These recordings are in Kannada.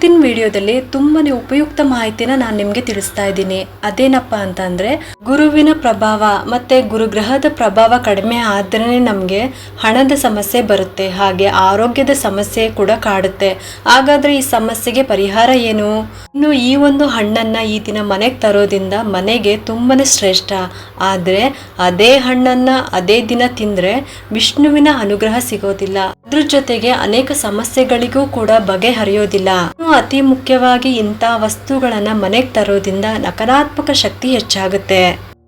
ಇವತ್ತಿನ ವಿಡಿಯೋದಲ್ಲಿ ತುಂಬಾನೇ ಉಪಯುಕ್ತ ಮಾಹಿತಿನ ನಾನು ನಿಮಗೆ ತಿಳಿಸ್ತಾ ಇದ್ದೀನಿ. ಅದೇನಪ್ಪಾ ಅಂತಂದ್ರೆ ಗುರುವಿನ ಪ್ರಭಾವ ಮತ್ತೆ ಗುರುಗ್ರಹದ ಪ್ರಭಾವ ಕಡಿಮೆ ಆದ್ರೆ ನಮಗೆ ಹಣದ ಸಮಸ್ಯೆ ಬರುತ್ತೆ, ಹಾಗೆ ಆರೋಗ್ಯದ ಸಮಸ್ಯೆ ಕೂಡ ಕಾಡುತ್ತೆ. ಹಾಗಾದ್ರೆ ಈ ಸಮಸ್ಯೆಗೆ ಪರಿಹಾರ ಏನು? ಇನ್ನು ಈ ಒಂದು ಹಣ್ಣನ್ನ ಈ ದಿನ ಮನೆಗೆ ತರೋದ್ರಿಂದ ಮನೆಗೆ ತುಂಬಾನೇ ಶ್ರೇಷ್ಠ. ಆದ್ರೆ ಅದೇ ಹಣ್ಣನ್ನ ಅದೇ ದಿನ ತಿಂದ್ರೆ ವಿಷ್ಣುವಿನ ಅನುಗ್ರಹ ಸಿಗೋದಿಲ್ಲ, ಅದ್ರ ಜೊತೆಗೆ ಅನೇಕ ಸಮಸ್ಯೆಗಳಿಗೂ ಕೂಡ ಬಗೆಹರಿಯೋದಿಲ್ಲ. ಅತಿ ಮುಖ್ಯವಾಗಿ ಇಂಥ ವಸ್ತುಗಳನ್ನ ಮನೆಗೆ ತರೋದ್ರಿಂದ ನಕಾರಾತ್ಮಕ ಶಕ್ತಿ ಹೆಚ್ಚಾಗುತ್ತೆ.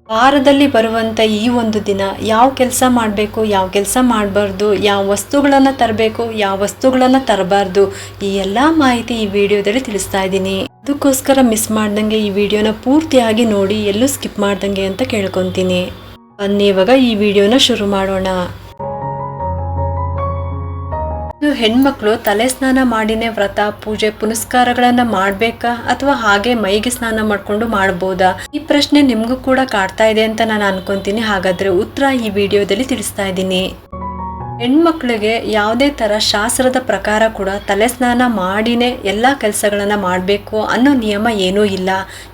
ವಾರದಲ್ಲಿ ಬರುವಂತ ಈ ಒಂದು ದಿನ ಯಾವ ಕೆಲಸ ಮಾಡಬೇಕು, ಯಾವ ಕೆಲಸ ಮಾಡಬಾರ್ದು, ಯಾವ ವಸ್ತುಗಳನ್ನ ತರಬೇಕು, ಯಾವ ವಸ್ತುಗಳನ್ನ ತರಬಾರ್ದು, ಈ ಎಲ್ಲಾ ಮಾಹಿತಿ ಈ ವಿಡಿಯೋದಲ್ಲಿ ತಿಳಿಸ್ತಾ ಇದ್ದೀನಿ. ಅದಕ್ಕೋಸ್ಕರ ಮಿಸ್ ಮಾಡ್ದಂಗೆ ಈ ವಿಡಿಯೋನ ಪೂರ್ತಿಯಾಗಿ ನೋಡಿ, ಎಲ್ಲೂ ಸ್ಕಿಪ್ ಮಾಡ್ದಂಗೆ ಅಂತ ಕೇಳ್ಕೊಂತೀನಿ. ಬನ್ನಿ ಇವಾಗ ಈ ವಿಡಿಯೋನ ಶುರು ಮಾಡೋಣ. ಹೆಣ್ಮಕ್ಳು ತಲೆ ಸ್ನಾನ ಮಾಡಿನೇ ವ್ರತ, ಪೂಜೆ, ಪುನಸ್ಕಾರಗಳನ್ನ ಮಾಡ್ಬೇಕಾ ಅಥವಾ ಹಾಗೆ ಮೈಗೆ ಸ್ನಾನ ಮಾಡ್ಕೊಂಡು ಮಾಡ್ಬೋದಾ? ಈ ಪ್ರಶ್ನೆ ನಿಮ್ಗೂ ಕೂಡ ಕಾಡ್ತಾ ಇದೆ ಅಂತ ನಾನು ಅನ್ಕೊಂತೀನಿ. ಹಾಗಾದ್ರೆ ಉತ್ತರ ಈ ವಿಡಿಯೋದಲ್ಲಿ ತಿಳಿಸ್ತಾ ಇದ್ದೀನಿ. ಹೆಣ್ಮಕ್ಳಿಗೆ ಯಾವುದೇ ತರ ಶಾಸ್ತ್ರದ ಪ್ರಕಾರ ಕೂಡ ತಲೆ ಸ್ನಾನ ಮಾಡಿನೇ ಎಲ್ಲಾ ಕೆಲಸಗಳನ್ನ ಮಾಡಬೇಕು ಅನ್ನೋ ನಿಯಮ ಏನೂ ಇಲ್ಲ.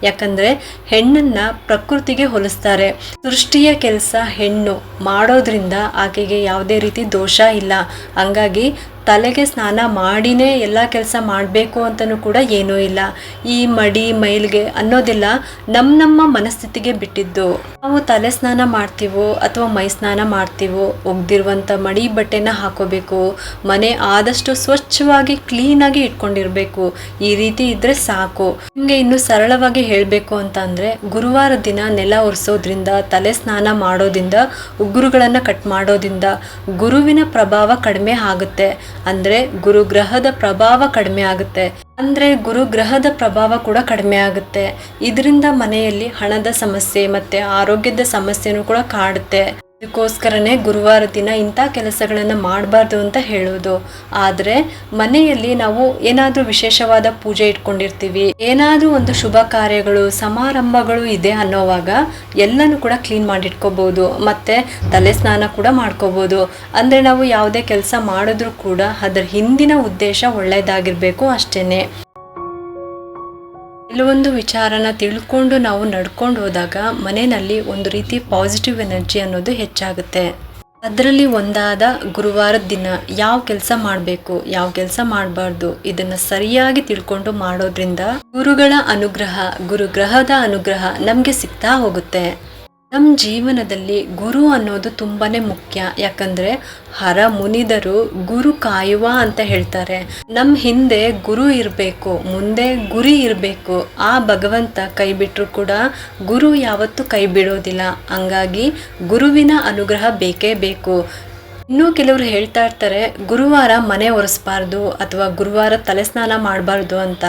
ಯಾಕಂದ್ರೆ ಹೆಣ್ಣನ್ನ ಪ್ರಕೃತಿಗೆ ಹೋಲಿಸ್ತಾರೆ. ಸೃಷ್ಟಿಯ ಕೆಲಸ ಹೆಣ್ಣು ಮಾಡೋದ್ರಿಂದ ಆಕೆಗೆ ಯಾವುದೇ ರೀತಿ ದೋಷ ಇಲ್ಲ. ಹಂಗಾಗಿ ತಲೆಗೆ ಸ್ನಾನ ಮಾಡಿನೇ ಎಲ್ಲ ಕೆಲಸ ಮಾಡಬೇಕು ಅಂತಲೂ ಕೂಡ ಏನೂ ಇಲ್ಲ. ಈ ಮಡಿ ಮೈಲ್ಗೆ ಅನ್ನೋದೆಲ್ಲ ನಮ್ಮ ಮನಸ್ಥಿತಿಗೆ ಬಿಟ್ಟಿದ್ದು. ನಾವು ತಲೆ ಸ್ನಾನ ಮಾಡ್ತೀವೋ ಅಥವಾ ಮೈ ಸ್ನಾನ ಮಾಡ್ತೀವೋ ಒಗ್ದಿರುವಂಥ ಮಡಿ ಬಟ್ಟೆನ ಹಾಕೋಬೇಕು. ಮನೆ ಆದಷ್ಟು ಸ್ವಚ್ಛವಾಗಿ ಕ್ಲೀನಾಗಿ ಇಟ್ಕೊಂಡಿರ್ಬೇಕು. ಈ ರೀತಿ ಇದ್ರೆ ಸಾಕು. ನಿಮಗೆ ಇನ್ನು ಸರಳವಾಗಿ ಹೇಳಬೇಕು ಅಂತ ಅಂದ್ರೆ ಗುರುವಾರ ದಿನ ನೆಲ ಒರೆಸೋದ್ರಿಂದ, ತಲೆ ಸ್ನಾನ ಮಾಡೋದ್ರಿಂದ, ಉಗುರುಗಳನ್ನ ಕಟ್ ಮಾಡೋದ್ರಿಂದ ಗುರುವಿನ ಪ್ರಭಾವ ಕಡಿಮೆ ಆಗುತ್ತೆ. ಅಂದ್ರೆ ಗುರುಗ್ರಹದ ಪ್ರಭಾವ ಕಡಿಮೆ ಆಗುತ್ತೆ. ಅಂದ್ರೆ ಗುರುಗ್ರಹದ ಪ್ರಭಾವ ಕೂಡ ಕಡಿಮೆ ಆಗುತ್ತೆ. ಇದರಿಂದ ಮನೆಯಲ್ಲಿ ಹಣದ ಸಮಸ್ಯೆ ಮತ್ತೆ ಆರೋಗ್ಯದ ಸಮಸ್ಯೆನೂ ಕೂಡ ಕಾಡುತ್ತೆ. ಇದಕ್ಕೋಸ್ಕರನೇ ಗುರುವಾರ ದಿನ ಇಂಥ ಕೆಲಸಗಳನ್ನ ಮಾಡಬಾರ್ದು ಅಂತ ಹೇಳೋದು. ಆದ್ರೆ ಮನೆಯಲ್ಲಿ ನಾವು ಏನಾದ್ರೂ ವಿಶೇಷವಾದ ಪೂಜೆ ಇಟ್ಕೊಂಡಿರ್ತೀವಿ, ಏನಾದ್ರೂ ಒಂದು ಶುಭ ಕಾರ್ಯಗಳು ಸಮಾರಂಭಗಳು ಇದೆ ಅನ್ನೋವಾಗ ಎಲ್ಲನೂ ಕೂಡ ಕ್ಲೀನ್ ಮಾಡಿಟ್ಕೋಬಹುದು. ಮತ್ತೆ ತಲೆ ಸ್ನಾನ ಕೂಡ ಮಾಡ್ಕೋಬಹುದು. ಅಂದ್ರೆ ನಾವು ಯಾವುದೇ ಕೆಲಸ ಮಾಡಿದ್ರು ಕೂಡ ಅದರ ಹಿಂದಿನ ಉದ್ದೇಶ ಒಳ್ಳೇದಾಗಿರ್ಬೇಕು ಅಷ್ಟೇನೆ. ಕೆಲವೊಂದು ವಿಚಾರನ ತಿಳ್ಕೊಂಡು ನಾವು ನಡ್ಕೊಂಡು ಹೋದಾಗ ಮನೆಯಲ್ಲಿ ಒಂದು ರೀತಿ ಪಾಸಿಟಿವ್ ಎನರ್ಜಿ ಅನ್ನೋದು ಹೆಚ್ಚಾಗುತ್ತೆ. ಅದರಲ್ಲಿ ಒಂದಾದ ಗುರುವಾರದ ದಿನ ಯಾವ ಕೆಲಸ ಮಾಡಬೇಕು, ಯಾವ ಕೆಲಸ ಮಾಡಬಾರ್ದು ಇದನ್ನ ಸರಿಯಾಗಿ ತಿಳ್ಕೊಂಡು ಮಾಡೋದ್ರಿಂದ ಗುರುಗಳ ಅನುಗ್ರಹ, ಗುರುಗ್ರಹದ ಅನುಗ್ರಹ ನಮ್ಗೆ ಸಿಗ್ತಾ ಹೋಗುತ್ತೆ. ನಮ್ಮ ಜೀವನದಲ್ಲಿ ಗುರು ಅನ್ನೋದು ತುಂಬಾನೇ ಮುಖ್ಯ. ಯಾಕಂದ್ರೆ ಹರ ಮುನಿದರು ಗುರು ಕಾಯುವ ಅಂತ ಹೇಳ್ತಾರೆ. ನಮ್ಮ ಹಿಂದೆ ಗುರು ಇರಬೇಕು, ಮುಂದೆ ಗುರಿ ಇರಬೇಕು. ಆ ಭಗವಂತ ಕೈ ಬಿಟ್ಟರು ಕೂಡ ಗುರು ಯಾವತ್ತೂ ಕೈ ಬಿಡೋದಿಲ್ಲ. ಹಂಗಾಗಿ ಗುರುವಿನ ಅನುಗ್ರಹ ಬೇಕೇ ಬೇಕು. ಇನ್ನೂ ಕೆಲವರು ಹೇಳ್ತಾ ಇರ್ತಾರೆ ಗುರುವಾರ ಮನೆ ಒರೆಸ್ಬಾರ್ದು ಅಥವಾ ಗುರುವಾರ ತಲೆ ಸ್ನಾನ ಮಾಡಬಾರ್ದು ಅಂತ.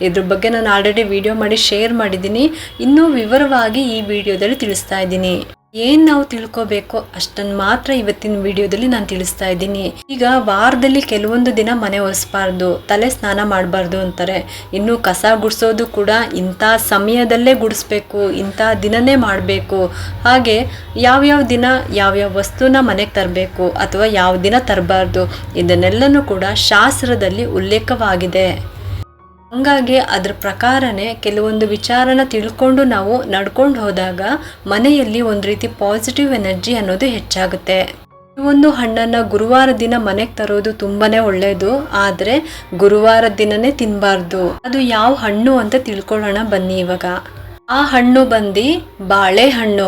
ಇದ್ರ ಬಗ್ಗೆ ನಾನು ಆಲ್ರೆಡಿ ವಿಡಿಯೋ ಮಾಡಿ ಶೇರ್ ಮಾಡಿದ್ದೀನಿ. ಇನ್ನೂ ವಿವರವಾಗಿ ಈ ವಿಡಿಯೋದಲ್ಲಿ ತಿಳಿಸ್ತಾ ಇದ್ದೀನಿ. ಏನ್ ನಾವು ತಿಳ್ಕೋಬೇಕು ಅಷ್ಟನ್ನು ಮಾತ್ರ ಇವತ್ತಿನ ವಿಡಿಯೋದಲ್ಲಿ ನಾನು ತಿಳಿಸ್ತಾ ಇದ್ದೀನಿ. ಈಗ ವಾರದಲ್ಲಿ ಕೆಲವೊಂದು ದಿನ ಮನೆ ಒರೆಸ್ಬಾರ್ದು, ತಲೆ ಸ್ನಾನ ಮಾಡಬಾರ್ದು ಅಂತಾರೆ. ಇನ್ನು ಕಸ ಗುಡಿಸೋದು ಕೂಡ ಇಂಥ ಸಮಯದಲ್ಲೇ ಗುಡಿಸ್ಬೇಕು, ಇಂಥ ದಿನನೇ ಮಾಡಬೇಕು. ಹಾಗೆ ಯಾವ್ಯಾವ ದಿನ ಯಾವ್ಯಾವ ವಸ್ತುನ ಮನೆಗೆ ತರಬೇಕು ಅಥವಾ ಯಾವ ದಿನ ತರಬಾರ್ದು ಇದನ್ನೆಲ್ಲನೂ ಕೂಡ ಶಾಸ್ತ್ರದಲ್ಲಿ ಉಲ್ಲೇಖವಾಗಿದೆ. ಹಂಗಾಗಿ ಅದ್ರ ಪ್ರಕಾರನೇ ಕೆಲವೊಂದು ವಿಚಾರನ ತಿಳ್ಕೊಂಡು ನಾವು ನಡ್ಕೊಂಡು ಹೋದಾಗ ಮನೆಯಲ್ಲಿ ಒಂದು ರೀತಿ ಪಾಸಿಟಿವ್ ಎನರ್ಜಿ ಅನ್ನೋದು ಹೆಚ್ಚಾಗುತ್ತೆ. ಈ ಒಂದು ಹಣ್ಣನ್ನ ಗುರುವಾರ ದಿನ ಮನೆಗೆ ತರೋದು ತುಂಬಾನೇ ಒಳ್ಳೇದು. ಆದ್ರೆ ಗುರುವಾರ ದಿನನೇ ತಿನ್ಬಾರ್ದು. ಅದು ಯಾವ ಹಣ್ಣು ಅಂತ ತಿಳ್ಕೊಳ್ಳೋಣ ಬನ್ನಿ ಇವಾಗ. ಆ ಹಣ್ಣು ಬಂದು ಬಾಳೆಹಣ್ಣು.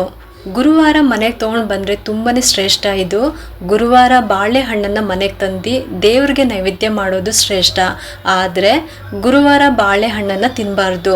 ಗುರುವಾರ ಮನೆಗೆ ತೊಗೊಂಡು ಬಂದರೆ ತುಂಬಾನೇ ಶ್ರೇಷ್ಠ ಇದು. ಗುರುವಾರ ಬಾಳೆಹಣ್ಣನ್ನು ಮನೆಗೆ ತಂದು ದೇವ್ರಿಗೆ ನೈವೇದ್ಯ ಮಾಡೋದು ಶ್ರೇಷ್ಠ. ಆದರೆ ಗುರುವಾರ ಬಾಳೆಹಣ್ಣನ್ನು ತಿನ್ನಬಾರ್ದು.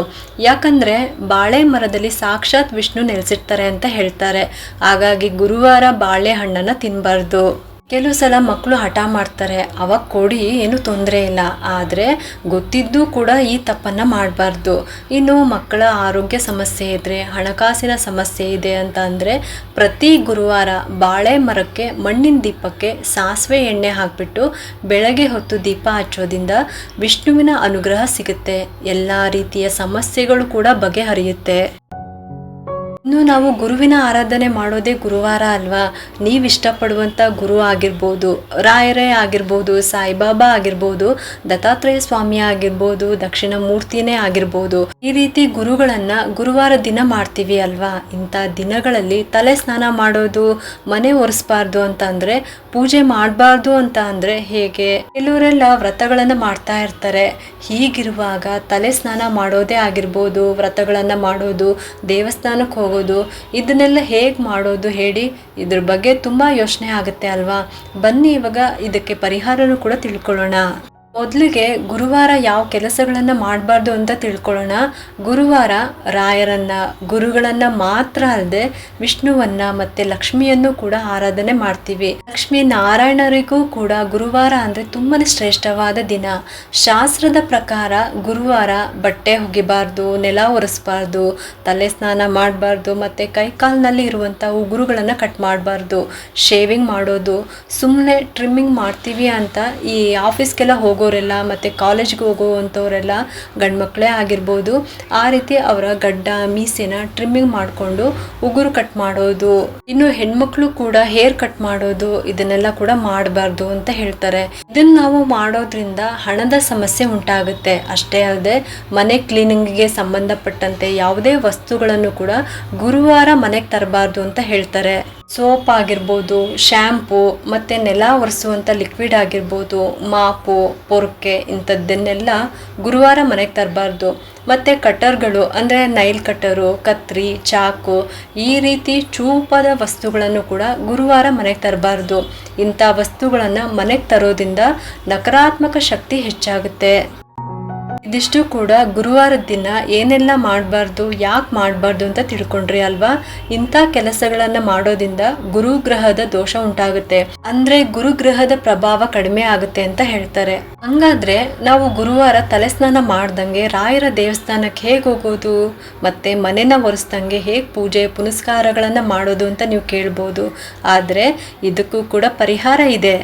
ಯಾಕಂದರೆ ಬಾಳೆ ಮರದಲ್ಲಿ ಸಾಕ್ಷಾತ್ ವಿಷ್ಣು ನೆಲೆಸಿರ್ತಾರೆ ಅಂತ ಹೇಳ್ತಾರೆ. ಹಾಗಾಗಿ ಗುರುವಾರ ಬಾಳೆಹಣ್ಣನ್ನು ತಿನ್ನಬಾರ್ದು. ಕೆಲವು ಸಲ ಮಕ್ಕಳು ಹಠ ಮಾಡ್ತಾರೆ, ಅವಾಗ ಕೊಡಿ, ಏನು ತೊಂದರೆ ಇಲ್ಲ. ಆದರೆ ಗೊತ್ತಿದ್ದು ಕೂಡ ಈ ತಪ್ಪನ್ನು ಮಾಡಬಾರ್ದು. ಇನ್ನು ಮಕ್ಕಳ ಆರೋಗ್ಯ ಸಮಸ್ಯೆ ಇದ್ದರೆ, ಹಣಕಾಸಿನ ಸಮಸ್ಯೆ ಇದೆ ಅಂತ ಅಂದರೆ ಪ್ರತಿ ಗುರುವಾರ ಬಾಳೆ ಮರಕ್ಕೆ ಮಣ್ಣಿನ ದೀಪಕ್ಕೆ ಸಾಸಿವೆ ಎಣ್ಣೆ ಹಾಕಿಬಿಟ್ಟು ಬೆಳಗ್ಗೆ ಹೊತ್ತು ದೀಪ ಹಚ್ಚೋದ್ರಿಂದ ವಿಷ್ಣುವಿನ ಅನುಗ್ರಹ ಸಿಗುತ್ತೆ. ಎಲ್ಲ ರೀತಿಯ ಸಮಸ್ಯೆಗಳು ಕೂಡ ಬಗೆಹರಿಯುತ್ತೆ. ಇನ್ನು ನಾವು ಗುರುವಿನ ಆರಾಧನೆ ಮಾಡೋದೇ ಗುರುವಾರ ಅಲ್ವಾ. ನೀವು ಇಷ್ಟಪಡುವಂಥ ಗುರು ಆಗಿರ್ಬೋದು, ರಾಯರೇ ಆಗಿರ್ಬೋದು, ಸಾಯಿಬಾಬಾ ಆಗಿರ್ಬೋದು, ದತ್ತಾತ್ರೇಯ ಸ್ವಾಮಿ ಆಗಿರ್ಬೋದು, ದಕ್ಷಿಣ ಮೂರ್ತಿನೇ ಆಗಿರ್ಬೋದು, ಈ ರೀತಿ ಗುರುಗಳನ್ನ ಗುರುವಾರ ದಿನ ಮಾಡ್ತೀವಿ ಅಲ್ವಾ. ಇಂಥ ದಿನಗಳಲ್ಲಿ ತಲೆ ಸ್ನಾನ ಮಾಡೋದು, ಮನೆ ಒರೆಸ್ಬಾರ್ದು ಅಂತ ಅಂದ್ರೆ, ಪೂಜೆ ಮಾಡಬಾರ್ದು ಅಂತ ಅಂದ್ರೆ ಹೇಗೆ? ಕೆಲವರೆಲ್ಲ ವ್ರತಗಳನ್ನ ಮಾಡ್ತಾ ಇರ್ತಾರೆ. ಹೀಗಿರುವಾಗ ತಲೆ ಸ್ನಾನ ಮಾಡೋದೇ ಆಗಿರ್ಬೋದು, ವ್ರತಗಳನ್ನ ಮಾಡೋದು, ದೇವಸ್ಥಾನಕ್ಕೆ ಹೋಗೋದು, ಇದನ್ನೆಲ್ಲ ಹೇಗೆ ಮಾಡೋದು ಹೇಳಿ? ಇದ್ರ ಬಗ್ಗೆ ತುಂಬಾ ಯೋಚನೆ ಆಗುತ್ತೆ ಅಲ್ವಾ. ಬನ್ನಿ ಇವಾಗ ಇದಕ್ಕೆ ಪರಿಹಾರನೂ ಕೂಡ ತಿಳ್ಕೊಳ್ಳೋಣ. ಮೊದಲಿಗೆ ಗುರುವಾರ ಯಾವ ಕೆಲಸಗಳನ್ನ ಮಾಡಬಾರ್ದು ಅಂತ ತಿಳ್ಕೊಳ್ಳೋಣ. ಗುರುವಾರ ರಾಯರನ್ನ, ಗುರುಗಳನ್ನ ಮಾತ್ರ ಅಲ್ಲದೆ ವಿಷ್ಣುವನ್ನ ಮತ್ತೆ ಲಕ್ಷ್ಮಿಯನ್ನು ಕೂಡ ಆರಾಧನೆ ಮಾಡ್ತೀವಿ. ಲಕ್ಷ್ಮೀ ನಾರಾಯಣರಿಗೂ ಕೂಡ ಗುರುವಾರ ಅಂದ್ರೆ ತುಂಬಾನೇ ಶ್ರೇಷ್ಠವಾದ ದಿನ. ಶಾಸ್ತ್ರದ ಪ್ರಕಾರ ಗುರುವಾರ ಬಟ್ಟೆ ಒಗಿಬಾರ್ದು, ನೆಲ ಒರೆಸ್ಬಾರ್ದು, ತಲೆ ಸ್ನಾನ ಮಾಡಬಾರ್ದು, ಮತ್ತೆ ಕೈ ಕಾಲಿನಲ್ಲಿ ಇರುವಂತ ಉಗುರುಗಳನ್ನ ಕಟ್ ಮಾಡಬಾರ್ದು, ಶೇವಿಂಗ್ ಮಾಡೋದು, ಸುಮ್ಮನೆ ಟ್ರಿಮ್ಮಿಂಗ್ ಮಾಡ್ತೀವಿ ಅಂತ ಈ ಆಫೀಸ್ಗೆಲ್ಲ ಹೋಗೋರೆಲ್ಲ ಮತ್ತೆ ಕಾಲೇಜ್ಗೆ ಹೋಗುವಂಥವರೆಲ್ಲ ಗಂಡು ಮಕ್ಕಳೇ ಆಗಿರ್ಬೋದು, ಆ ರೀತಿ ಅವರ ಗಡ್ಡ ಮೀಸೆನ ಟ್ರಿಮ್ಮಿಂಗ್ ಮಾಡಿಕೊಂಡು ಉಗುರು ಕಟ್ ಮಾಡೋದು, ಇನ್ನು ಹೆಣ್ಮಕ್ಳು ಕೂಡ ಹೇರ್ ಕಟ್ ಮಾಡೋದು, ಇದನ್ನೆಲ್ಲ ಕೂಡ ಮಾಡಬಾರ್ದು ಅಂತ ಹೇಳ್ತಾರೆ. ಇದನ್ನ ನಾವು ಮಾಡೋದ್ರಿಂದ ಹಣದ ಸಮಸ್ಯೆ ಉಂಟಾಗುತ್ತೆ. ಅಷ್ಟೇ ಅಲ್ಲದೆ ಮನೆ ಕ್ಲೀನಿಂಗ್ಗೆ ಸಂಬಂಧಪಟ್ಟಂತೆ ಯಾವುದೇ ವಸ್ತುಗಳನ್ನು ಕೂಡ ಗುರುವಾರ ಮನೆಗೆ ತರಬಾರ್ದು ಅಂತ ಹೇಳ್ತಾರೆ. ಸೋಪ್ ಆಗಿರ್ಬೋದು, ಶ್ಯಾಂಪು, ಮತ್ತೆ ನೆಲ ಒರೆಸುವಂಥ ಲಿಕ್ವಿಡ್ ಆಗಿರ್ಬೋದು, ಮಾಪು, ಪೊರ್ಕೆ, ಇಂಥದ್ದನ್ನೆಲ್ಲ ಗುರುವಾರ ಮನೆಗೆ ತರಬಾರ್ದು. ಮತ್ತು ಕಟ್ಟರ್ಗಳು ಅಂದರೆ ನೈಲ್ ಕಟ್ಟರು, ಕತ್ರಿ, ಚಾಕು, ಈ ರೀತಿ ಚೂಪಾದ ವಸ್ತುಗಳನ್ನು ಕೂಡ ಗುರುವಾರ ಮನೆಗೆ ತರಬಾರ್ದು. ಇಂಥ ವಸ್ತುಗಳನ್ನು ಮನೆಗೆ ತರೋದ್ರಿಂದ ನಕಾರಾತ್ಮಕ ಶಕ್ತಿ ಹೆಚ್ಚಾಗುತ್ತೆ. ಇದಿಷ್ಟು ಕೂಡ ಗುರುವಾರದ ದಿನ ಏನೆಲ್ಲ ಮಾಡಬಾರ್ದು, ಯಾಕೆ ಮಾಡಬಾರ್ದು ಅಂತ ತಿಳ್ಕೊಂಡ್ರಿ ಅಲ್ವಾ. ಇಂಥ ಕೆಲಸಗಳನ್ನ ಮಾಡೋದ್ರಿಂದ ಗುರುಗ್ರಹದ ದೋಷ ಉಂಟಾಗುತ್ತೆ, ಅಂದ್ರೆ ಗುರುಗ್ರಹದ ಪ್ರಭಾವ ಕಡಿಮೆ ಆಗುತ್ತೆ ಅಂತ ಹೇಳ್ತಾರೆ. ಹಂಗಾದ್ರೆ ನಾವು ಗುರುವಾರ ತಲೆ ಸ್ನಾನ ಮಾಡ್ದಂಗೆ ರಾಯರ ದೇವಸ್ಥಾನಕ್ಕೆ ಹೇಗೆ ಹೋಗೋದು, ಮತ್ತೆ ಮನೆನ ಒರೆಸ್ದಂಗೆ ಹೇಗೆ ಪೂಜೆ ಪುನಸ್ಕಾರಗಳನ್ನ ಮಾಡೋದು ಅಂತ ನೀವು ಕೇಳ್ಬೋದು. ಆದ್ರೆ ಇದಕ್ಕೂ ಕೂಡ ಪರಿಹಾರ ಇದೆ.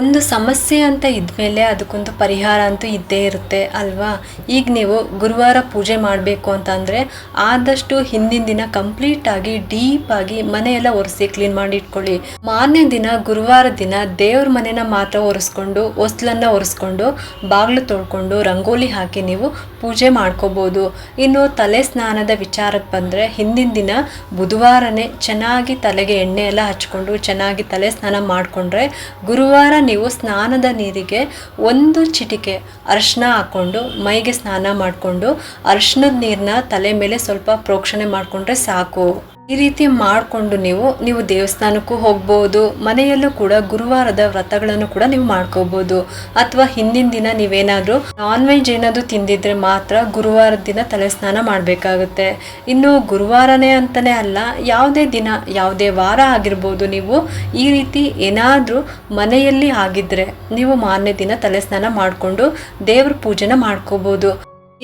ಒಂದು ಸಮಸ್ಯೆ ಅಂತ ಇದ್ಮೇಲೆ ಅದಕ್ಕೊಂದು ಪರಿಹಾರ ಅಂತೂ ಇದ್ದೇ ಇರುತ್ತೆ ಅಲ್ವಾ. ಈಗ ನೀವು ಗುರುವಾರ ಪೂಜೆ ಮಾಡಬೇಕು ಅಂತ ಅಂದರೆ ಆದಷ್ಟು ಹಿಂದಿನ ದಿನ ಕಂಪ್ಲೀಟ್ ಆಗಿ ಡೀಪ್ ಆಗಿ ಮನೆಯೆಲ್ಲ ಒರೆಸಿ ಕ್ಲೀನ್ ಮಾಡಿ ಇಟ್ಕೊಳ್ಳಿ. ಮಾರನೇ ದಿನ ಗುರುವಾರ ದಿನ ದೇವ್ರ ಮನೆನ ಮಾತ್ರ ಒರೆಸ್ಕೊಂಡು, ಹೊಸ್ಲನ್ನ ಒರೆಸ್ಕೊಂಡು, ಬಾಗಿಲು ತೊಳ್ಕೊಂಡು, ರಂಗೋಲಿ ಹಾಕಿ ನೀವು ಪೂಜೆ ಮಾಡ್ಕೋಬೋದು. ಇನ್ನು ತಲೆ ಸ್ನಾನದ ವಿಚಾರಕ್ಕೆ ಬಂದರೆ ಹಿಂದಿನ ದಿನ ಬುಧವಾರನೇ ಚೆನ್ನಾಗಿ ತಲೆಗೆ ಎಣ್ಣೆ ಎಲ್ಲ ಹಚ್ಕೊಂಡು ಚೆನ್ನಾಗಿ ತಲೆ ಸ್ನಾನ ಮಾಡಿಕೊಂಡ್ರೆ ಗುರುವಾರ ನೀವು ಸ್ನಾನದ ನೀರಿಗೆ 1 ಚಿಟಿಕೆ ಅರಿಶಿನ ಹಾಕ್ಕೊಂಡು ಮೈಗೆ ಸ್ನಾನ ಮಾಡಿಕೊಂಡು ಅರಿಶಿನದ ನೀರನ್ನ ತಲೆ ಮೇಲೆ ಸ್ವಲ್ಪ ಪ್ರೋಕ್ಷಣೆ ಮಾಡಿಕೊಂಡ್ರೆ ಸಾಕು. ಈ ರೀತಿ ಮಾಡಿಕೊಂಡು ನೀವು ದೇವಸ್ಥಾನಕ್ಕೂ ಹೋಗ್ಬೋದು, ಮನೆಯಲ್ಲೂ ಕೂಡ ಗುರುವಾರದ ವ್ರತಗಳನ್ನು ಕೂಡ ನೀವು ಮಾಡ್ಕೋಬೋದು. ಅಥವಾ ಹಿಂದಿನ ದಿನ ನೀವೇನಾದರೂ ನಾನ್ ವೆಜ್ ಏನಾದರೂ ತಿಂದಿದ್ರೆ ಮಾತ್ರ ಗುರುವಾರದ ದಿನ ತಲೆ ಸ್ನಾನ ಮಾಡಬೇಕಾಗುತ್ತೆ. ಇನ್ನು ಗುರುವಾರನೇ ಅಂತಲೇ ಅಲ್ಲ, ಯಾವುದೇ ದಿನ ಯಾವುದೇ ವಾರ ಆಗಿರ್ಬೋದು, ನೀವು ಈ ರೀತಿ ಏನಾದರೂ ಮನೆಯಲ್ಲಿ ಆಗಿದ್ರೆ ನೀವು ಮಾರನೇ ದಿನ ತಲೆ ಸ್ನಾನ ಮಾಡಿಕೊಂಡು ದೇವ್ರ ಪೂಜೆನ ಮಾಡ್ಕೋಬೋದು.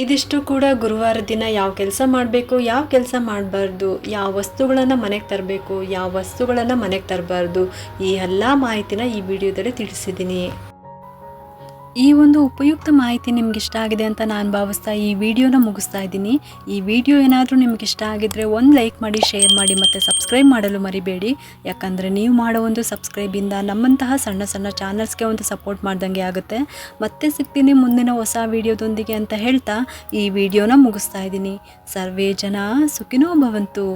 ಇದಿಷ್ಟು ಕೂಡ ಗುರುವಾರ ದಿನ ಯಾವ ಕೆಲಸ ಮಾಡಬೇಕು, ಯಾವ ಕೆಲಸ ಮಾಡಬಾರ್ದು, ಯಾವ ವಸ್ತುಗಳನ್ನು ಮನೆಗೆ ತರಬೇಕು, ಯಾವ ವಸ್ತುಗಳನ್ನು ಮನೆಗೆ ತರಬಾರ್ದು, ಈ ಎಲ್ಲ ಮಾಹಿತಿನ ಈ ವಿಡಿಯೋದಲ್ಲಿ ತಿಳಿಸಿದ್ದೀನಿ. ಈ ಒಂದು ಉಪಯುಕ್ತ ಮಾಹಿತಿ ನಿಮ್ಗೆ ಇಷ್ಟ ಆಗಿದೆ ಅಂತ ನಾನು ಭಾವಿಸ್ತಾ ಈ ವಿಡಿಯೋನ ಮುಗಿಸ್ತಾ ಇದ್ದೀನಿ. ಈ ವಿಡಿಯೋ ಏನಾದರೂ ನಿಮ್ಗೆ ಇಷ್ಟ ಆಗಿದ್ರೆ ಒಂದು ಲೈಕ್ ಮಾಡಿ, ಶೇರ್ ಮಾಡಿ ಮತ್ತು ಸಬ್ಸ್ಕ್ರೈಬ್ ಮಾಡಲು ಮರಿಬೇಡಿ. ಯಾಕಂದರೆ ನೀವು ಮಾಡೋ ಒಂದು ಸಬ್ಸ್ಕ್ರೈಬಿಂದ ನಮ್ಮಂತಹ ಸಣ್ಣ ಸಣ್ಣ ಚಾನಲ್ಸ್ಗೆ ಒಂದು ಸಪೋರ್ಟ್ ಮಾಡ್ದಂಗೆ ಆಗುತ್ತೆ. ಮತ್ತೆ ಸಿಗ್ತೀನಿ ಮುಂದಿನ ಹೊಸ ವಿಡಿಯೋದೊಂದಿಗೆ ಅಂತ ಹೇಳ್ತಾ ಈ ವಿಡಿಯೋನ ಮುಗಿಸ್ತಾ ಇದ್ದೀನಿ. ಸರ್ವೇ ಜನ ಸುಖಿನೋ ಭವಂತು.